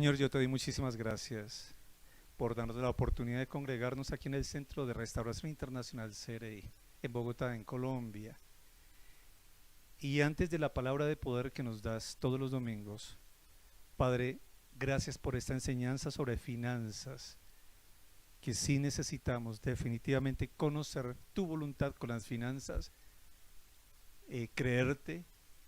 Señor, yo te doy muchísimas gracias por darnos la oportunidad de congregarnos aquí en el Centro de Restauración Internacional CRI, en Bogotá, en Colombia. Y antes de la palabra de poder que nos das todos los domingos, Padre, gracias por esta enseñanza sobre finanzas, que sí necesitamos definitivamente conocer tu voluntad con las finanzas, creerte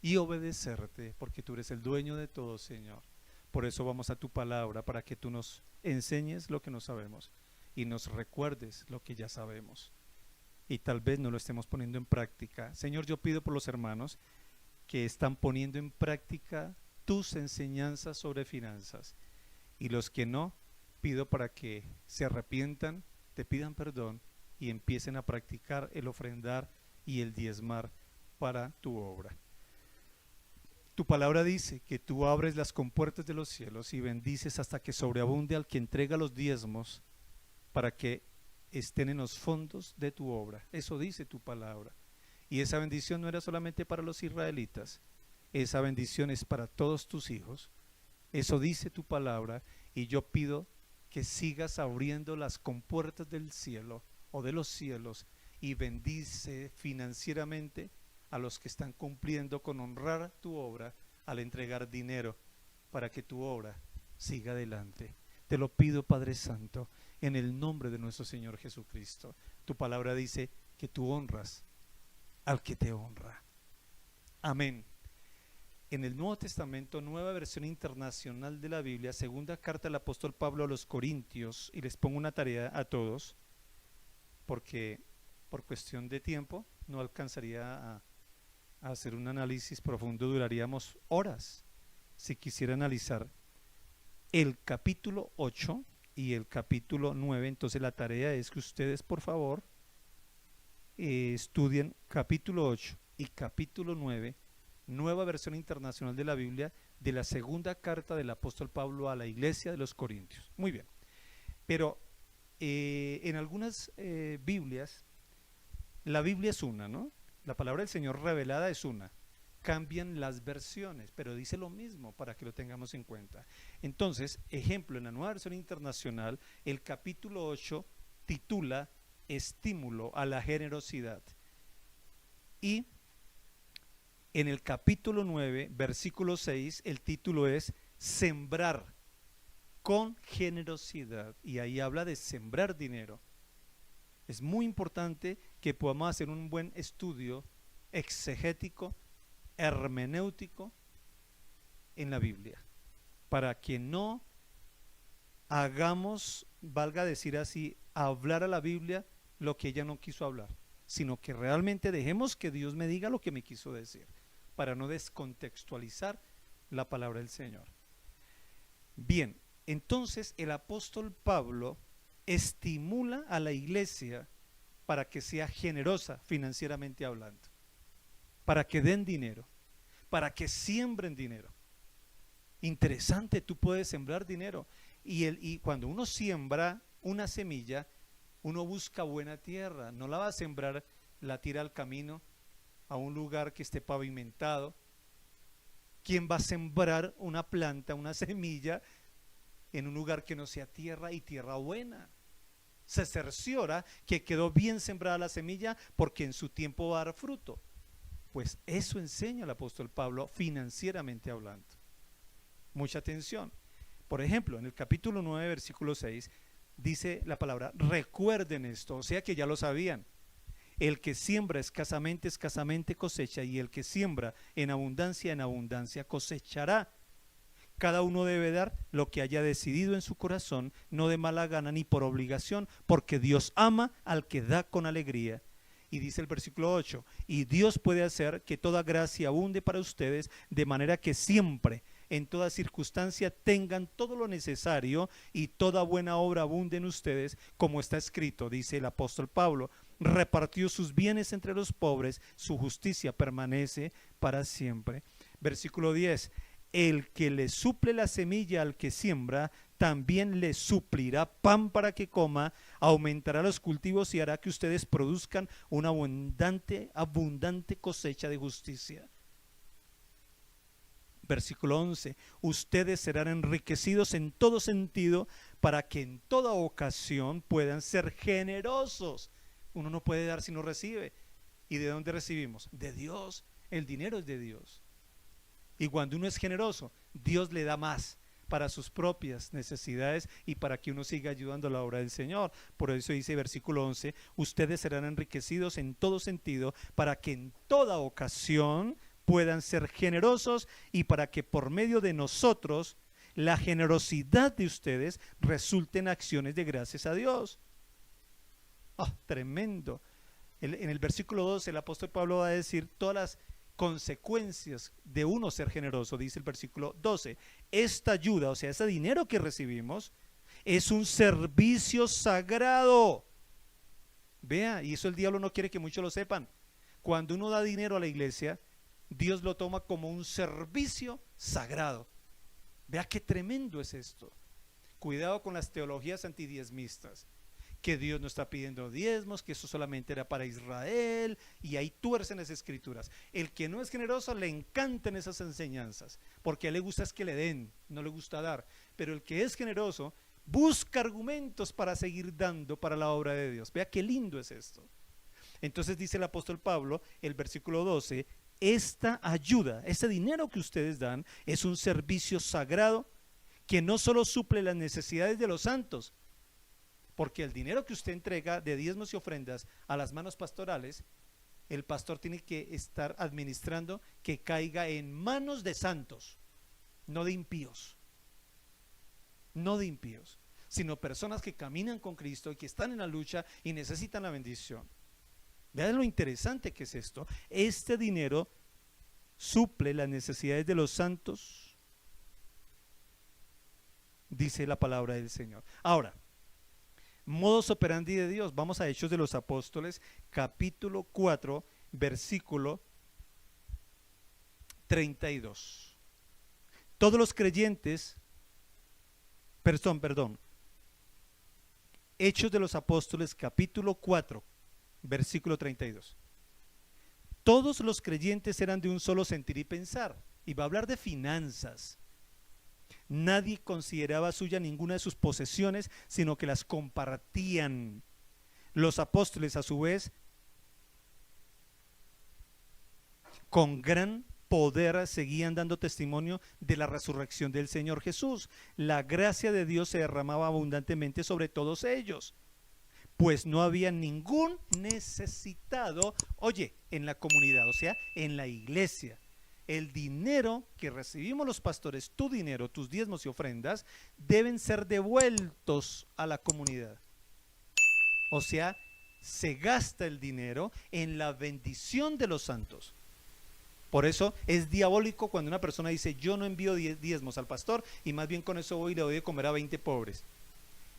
y obedecerte, porque tú eres el dueño de todo, Señor. Por eso vamos a tu palabra, para que tú nos enseñes lo que no sabemos y nos recuerdes lo que ya sabemos. Y tal vez no lo estemos poniendo en práctica. Señor, yo pido por los hermanos que están poniendo en práctica tus enseñanzas sobre finanzas. Y los que no, pido para que se arrepientan, te pidan perdón y empiecen a practicar el ofrendar y el diezmar para tu obra. Tu palabra dice que tú abres las compuertas de los cielos y bendices hasta que sobreabunde al que entrega los diezmos para que estén en los fondos de tu obra. Eso dice tu palabra. Y esa bendición no era solamente para los israelitas, esa bendición es para todos tus hijos. Eso dice tu palabra, y yo pido que sigas abriendo las compuertas del cielo o de los cielos y bendice financieramente a los que están cumpliendo con honrar tu obra al entregar dinero para que tu obra siga adelante. Te lo pido, Padre Santo, en el nombre de nuestro Señor Jesucristo. Tu palabra dice que tú honras al que te honra. Amén. En el Nuevo Testamento, Nueva Versión Internacional de la Biblia, segunda carta del apóstol Pablo a los Corintios, y les pongo una tarea a todos, porque por cuestión de tiempo no alcanzaría a hacer un análisis profundo, duraríamos horas si quisiera analizar el capítulo 8 y el capítulo 9. Entonces la tarea es que ustedes, por favor, estudien capítulo 8 y capítulo 9, Nueva Versión Internacional de la Biblia, de la segunda carta del apóstol Pablo a la iglesia de los Corintios. Muy bien, pero en algunas Biblias, la Biblia es una, ¿no? La palabra del Señor revelada es una. Cambian las versiones, pero dice lo mismo, para que lo tengamos en cuenta. Entonces, ejemplo, en la Nueva Versión Internacional, el capítulo 8 titula Estímulo a la generosidad. Y en el capítulo 9, versículo 6, el título es Sembrar con generosidad. Y ahí habla de sembrar dinero. Es muy importante que podamos hacer un buen estudio exegético, hermenéutico en la Biblia, para que no hagamos, valga decir así, hablar a la Biblia lo que ella no quiso hablar, sino que realmente dejemos que Dios me diga lo que me quiso decir, para no descontextualizar la palabra del Señor. Bien, entonces el apóstol Pablo estimula a la iglesia para que sea generosa financieramente hablando, para que den dinero, para que siembren dinero. Interesante, tú puedes sembrar dinero y cuando uno siembra una semilla, uno busca buena tierra, no la va a sembrar, la tira al camino, a un lugar que esté pavimentado. ¿Quién va a sembrar una planta, una semilla en un lugar que no sea tierra y tierra buena? Se cerciora que quedó bien sembrada la semilla porque en su tiempo va a dar fruto. Pues eso enseña el apóstol Pablo financieramente hablando. Mucha atención. Por ejemplo, en el capítulo 9, versículo 6, dice la palabra, recuerden esto, o sea que ya lo sabían. El que siembra escasamente, escasamente cosecha, y el que siembra en abundancia cosechará. Cada uno debe dar lo que haya decidido en su corazón, no de mala gana ni por obligación, porque Dios ama al que da con alegría. Y dice el versículo 8, y Dios puede hacer que toda gracia abunde para ustedes, de manera que siempre, en toda circunstancia, tengan todo lo necesario y toda buena obra abunde en ustedes, como está escrito, dice el apóstol Pablo, repartió sus bienes entre los pobres, su justicia permanece para siempre. Versículo 10, el que le suple la semilla al que siembra, también le suplirá pan para que coma, aumentará los cultivos y hará que ustedes produzcan una abundante cosecha de justicia. Versículo 11, ustedes serán enriquecidos en todo sentido para que en toda ocasión puedan ser generosos. Uno no puede dar si no recibe. ¿Y de dónde recibimos? De Dios. El dinero es de Dios. Y cuando uno es generoso, Dios le da más para sus propias necesidades y para que uno siga ayudando a la obra del Señor. Por eso dice versículo 11, ustedes serán enriquecidos en todo sentido para que en toda ocasión puedan ser generosos y para que por medio de nosotros la generosidad de ustedes resulte en acciones de gracias a Dios. Tremendo. En el versículo 12 el apóstol Pablo va a decir todas las consecuencias de uno ser generoso. Dice el versículo 12, esta ayuda, o sea, ese dinero que recibimos es un servicio sagrado. Vea, y eso el diablo no quiere que muchos lo sepan. Cuando uno da dinero a la iglesia, Dios lo toma como un servicio sagrado. Vea qué tremendo es esto. Cuidado con las teologías antidiezmistas, que Dios no está pidiendo diezmos, que eso solamente era para Israel, y ahí tuercen las escrituras. El que no es generoso le encantan esas enseñanzas, porque a él le gusta es que le den, no le gusta dar. Pero el que es generoso busca argumentos para seguir dando para la obra de Dios. Vea qué lindo es esto. Entonces dice el apóstol Pablo, el versículo 12, esta ayuda, este dinero que ustedes dan es un servicio sagrado que no solo suple las necesidades de los santos, porque el dinero que usted entrega de diezmos y ofrendas a las manos pastorales, el pastor tiene que estar administrando que caiga en manos de santos, no de impíos, no de impíos, sino personas que caminan con Cristo y que están en la lucha y necesitan la bendición. Vean lo interesante que es esto. Este dinero suple las necesidades de los santos, dice la palabra del Señor. Ahora, modus operandi de Dios. Vamos a Hechos de los Apóstoles, capítulo 4, versículo 32. Todos los creyentes, perdón, Hechos de los Apóstoles, capítulo 4, versículo 32. Todos los creyentes eran de un solo sentir y pensar. Y va a hablar de finanzas. Nadie consideraba suya ninguna de sus posesiones, sino que las compartían. Los apóstoles, a su vez, con gran poder seguían dando testimonio de la resurrección del Señor Jesús. La gracia de Dios se derramaba abundantemente sobre todos ellos, pues no había ningún necesitado, en la comunidad, o sea, en la iglesia. El dinero que recibimos los pastores, tu dinero, tus diezmos y ofrendas, deben ser devueltos a la comunidad. O sea, se gasta el dinero en la bendición de los santos. Por eso es diabólico cuando una persona dice, yo no envío diezmos al pastor y más bien con eso voy y le doy de comer a 20 pobres.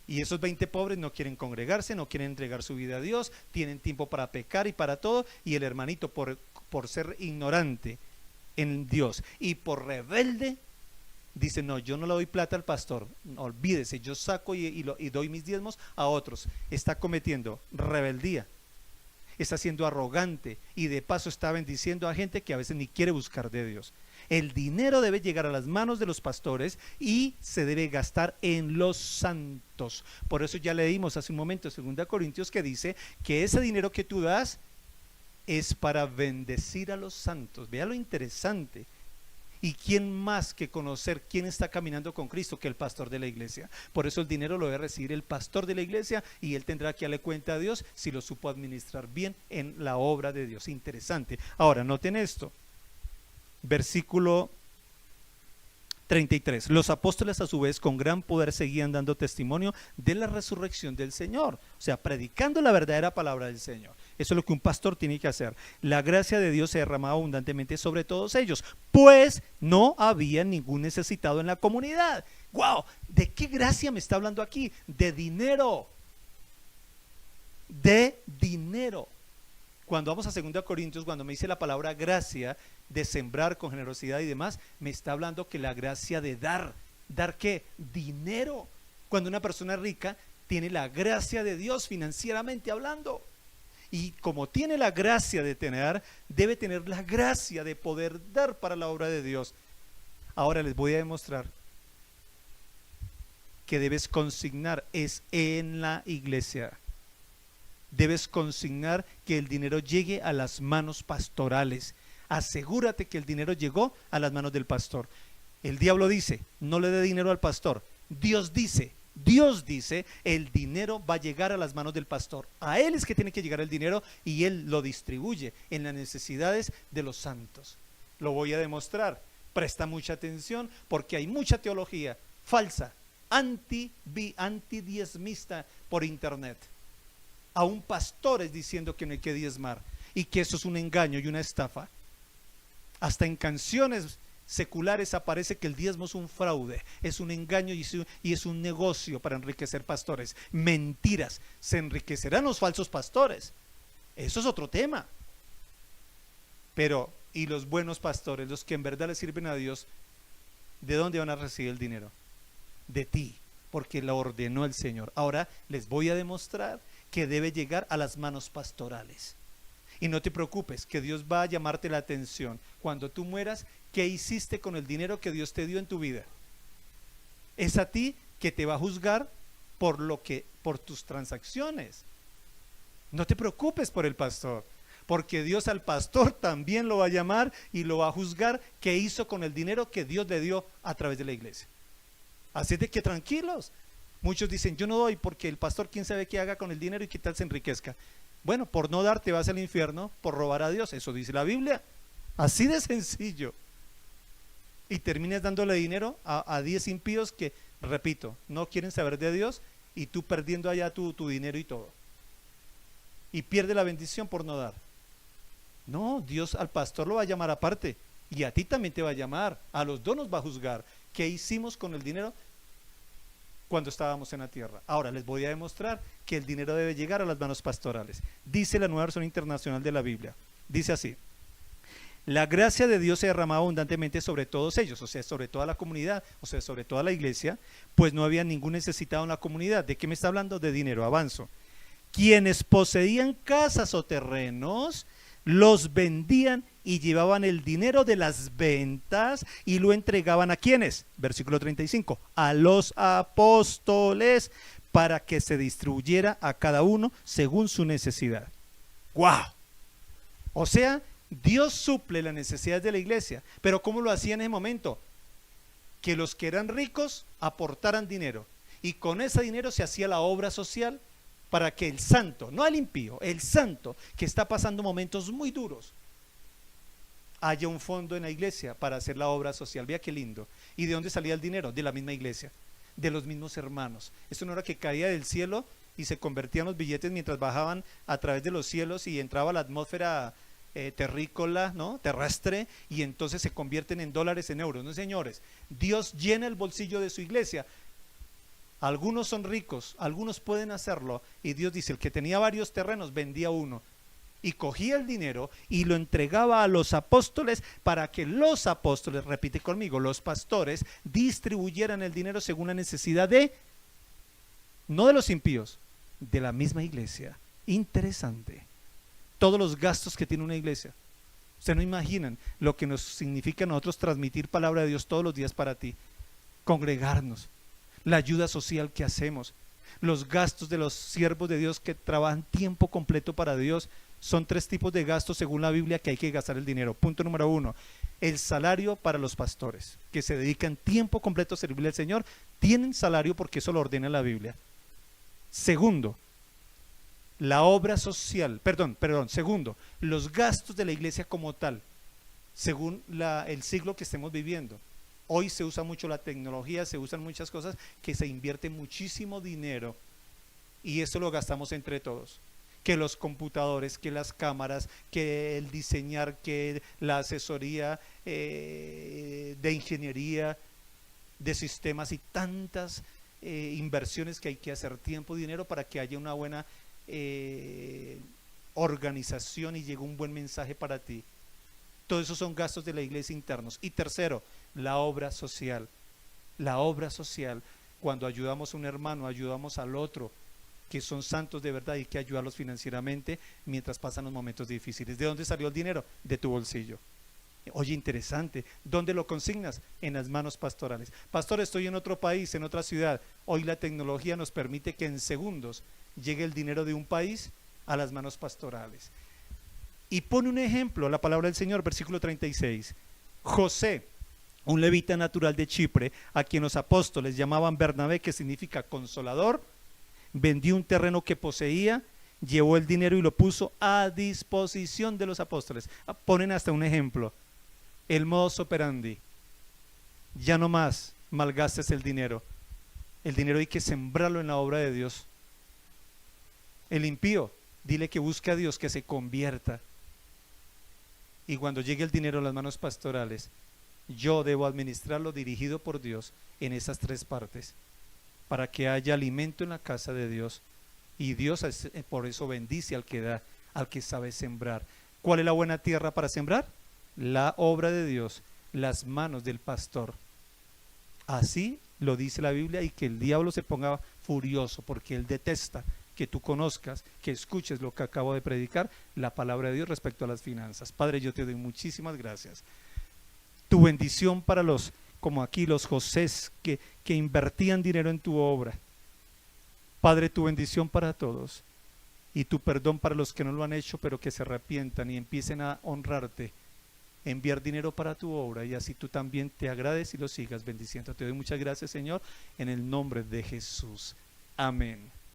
Y esos 20 pobres no quieren congregarse, no quieren entregar su vida a Dios, tienen tiempo para pecar y para todo, y el hermanito por ser ignorante en Dios y por rebelde dice, no, yo no le doy plata al pastor, no, olvídese, yo saco y doy mis diezmos a otros. Está cometiendo rebeldía, está siendo arrogante y de paso está bendiciendo a gente que a veces ni quiere buscar de Dios. El dinero debe llegar a las manos de los pastores y se debe gastar en los santos. Por eso ya leímos hace un momento 2 Corintios que dice que ese dinero que tú das es para bendecir a los santos. Vea lo interesante. ¿Y quién más que conocer quién está caminando con Cristo que el pastor de la iglesia? Por eso el dinero lo debe recibir el pastor de la iglesia y él tendrá que darle cuenta a Dios si lo supo administrar bien en la obra de Dios. Interesante. Ahora, noten esto. Versículo 33. Los apóstoles a su vez con gran poder seguían dando testimonio de la resurrección del Señor. O sea, predicando la verdadera palabra del Señor. Eso es lo que un pastor tiene que hacer. La gracia de Dios se derramaba abundantemente sobre todos ellos, pues no había ningún necesitado en la comunidad. ¡Wow! ¿De qué gracia me está hablando aquí? De dinero. De dinero. Cuando vamos a 2 Corintios, cuando me dice la palabra gracia, de sembrar con generosidad y demás, me está hablando que la gracia de dar. ¿Dar qué? Dinero. Cuando una persona rica tiene la gracia de Dios financieramente hablando. Y como tiene la gracia de tener, debe tener la gracia de poder dar para la obra de Dios. Ahora les voy a demostrar que debes consignar es en la iglesia. Debes consignar que el dinero llegue a las manos pastorales. Asegúrate que el dinero llegó a las manos del pastor. El diablo dice, no le dé dinero al pastor. Dios dice, el dinero va a llegar a las manos del pastor. A él es que tiene que llegar el dinero y él lo distribuye en las necesidades de los santos. Lo voy a demostrar. Presta mucha atención porque hay mucha teología falsa, antidiezmista por internet. Aún pastores diciendo que no hay que diezmar y que eso es un engaño y una estafa. Hasta en canciones seculares aparece que el diezmo es un fraude, es un engaño y es un negocio para enriquecer pastores. Mentiras, se enriquecerán los falsos pastores. Eso es otro tema. Pero, ¿y los buenos pastores, los que en verdad le sirven a Dios, de dónde van a recibir el dinero? De ti, porque lo ordenó el Señor. Ahora les voy a demostrar que debe llegar a las manos pastorales. Y no te preocupes, que Dios va a llamarte la atención. Cuando tú mueras, ¿qué hiciste con el dinero que Dios te dio en tu vida? Es a ti que te va a juzgar por tus transacciones. No te preocupes por el pastor, porque Dios al pastor también lo va a llamar y lo va a juzgar qué hizo con el dinero que Dios le dio a través de la iglesia. Así de que tranquilos. Muchos dicen, yo no doy porque el pastor quién sabe qué haga con el dinero y qué tal se enriquezca. Bueno, por no dar te vas al infierno, por robar a Dios, eso dice la Biblia. Así de sencillo. Y terminas dándole dinero a 10 impíos que, repito, no quieren saber de Dios y tú perdiendo allá tu dinero y todo. Y pierde la bendición por no dar. No, Dios al pastor lo va a llamar aparte y a ti también te va a llamar, a los dos nos va a juzgar. ¿Qué hicimos con el dinero cuando estábamos en la tierra? Ahora les voy a demostrar que el dinero debe llegar a las manos pastorales. Dice la Nueva Versión Internacional de la Biblia, dice así: la gracia de Dios se derramaba abundantemente sobre todos ellos, o sea, sobre toda la comunidad, o sea, sobre toda la iglesia, pues no había ningún necesitado en la comunidad. ¿De qué me está hablando? De dinero, avanzo. Quienes poseían casas o terrenos, los vendían y llevaban el dinero de las ventas y lo entregaban ¿a quiénes? Versículo 35, a los apóstoles para que se distribuyera a cada uno según su necesidad. ¡Wow! O sea, Dios suple las necesidades de la iglesia, pero ¿cómo lo hacía en ese momento? Que los que eran ricos aportaran dinero y con ese dinero se hacía la obra social para que el santo, no el impío, el santo que está pasando momentos muy duros, haya un fondo en la iglesia para hacer la obra social. Vea qué lindo. ¿Y de dónde salía el dinero? De la misma iglesia, de los mismos hermanos. Esto no era que caía del cielo y se convertían los billetes mientras bajaban a través de los cielos y entraba la atmósfera terrícola, ¿no? Terrestre, y entonces se convierten en dólares, en euros. No, señores, Dios llena el bolsillo de su iglesia. Algunos son ricos, algunos pueden hacerlo, y Dios dice, el que tenía varios terrenos vendía uno y cogía el dinero y lo entregaba a los apóstoles para que los apóstoles, repite conmigo, los pastores, distribuyeran el dinero según la necesidad no de los impíos, de la misma iglesia. Interesante. Todos los gastos que tiene una iglesia. Ustedes no imaginan lo que nos significa a nosotros transmitir palabra de Dios todos los días para ti, congregarnos, la ayuda social que hacemos, los gastos de los siervos de Dios que trabajan tiempo completo para Dios. Son 3 tipos de gastos según la Biblia que hay que gastar el dinero. Punto número 1, el salario para los pastores que se dedican tiempo completo a servirle al Señor, tienen salario porque eso lo ordena la Biblia. Segundo, la obra social, segundo, los gastos de la iglesia como tal, según el siglo que estemos viviendo. Hoy se usa mucho la tecnología, se usan muchas cosas que se invierte muchísimo dinero y eso lo gastamos entre todos. Que los computadores, que las cámaras, que el diseñar, que la asesoría de ingeniería, de sistemas y tantas inversiones que hay que hacer, tiempo y dinero para que haya una buena organización y llegue un buen mensaje para ti. Todos esos son gastos de la iglesia internos. Y tercero, la obra social. La obra social, cuando ayudamos a un hermano, ayudamos al otro, que son santos de verdad y hay que ayudarlos financieramente mientras pasan los momentos difíciles. ¿De dónde salió el dinero? De tu bolsillo. Oye, interesante. ¿Dónde lo consignas? En las manos pastorales. Pastor, estoy en otro país, en otra ciudad. Hoy la tecnología nos permite que en segundos llegue el dinero de un país a las manos pastorales. Y pone un ejemplo, la palabra del Señor, versículo 36. José, un levita natural de Chipre, a quien los apóstoles llamaban Bernabé, que significa consolador, vendió un terreno que poseía, llevó el dinero y lo puso a disposición de los apóstoles. Ponen hasta un ejemplo. El modus operandi, ya no más malgastes el dinero hay que sembrarlo en la obra de Dios. El impío, dile que busque a Dios, que se convierta, y cuando llegue el dinero a las manos pastorales, yo debo administrarlo dirigido por Dios en esas tres partes, para que haya alimento en la casa de Dios, y Dios por eso bendice al que da, al que sabe sembrar. ¿Cuál es la buena tierra para sembrar? La obra de Dios, las manos del pastor. Así lo dice la Biblia, y que el diablo se ponga furioso porque él detesta que tú conozcas, que escuches lo que acabo de predicar, la palabra de Dios respecto a las finanzas. Padre, yo te doy muchísimas gracias. Tu bendición para los, como aquí los Josés que invertían dinero en tu obra. Padre, tu bendición para todos, y tu perdón para los que no lo han hecho, pero que se arrepientan y empiecen a honrarte, enviar dinero para tu obra, y así tú también te agrades y lo sigas bendiciendo. Te doy muchas gracias, Señor, en el nombre de Jesús. Amén.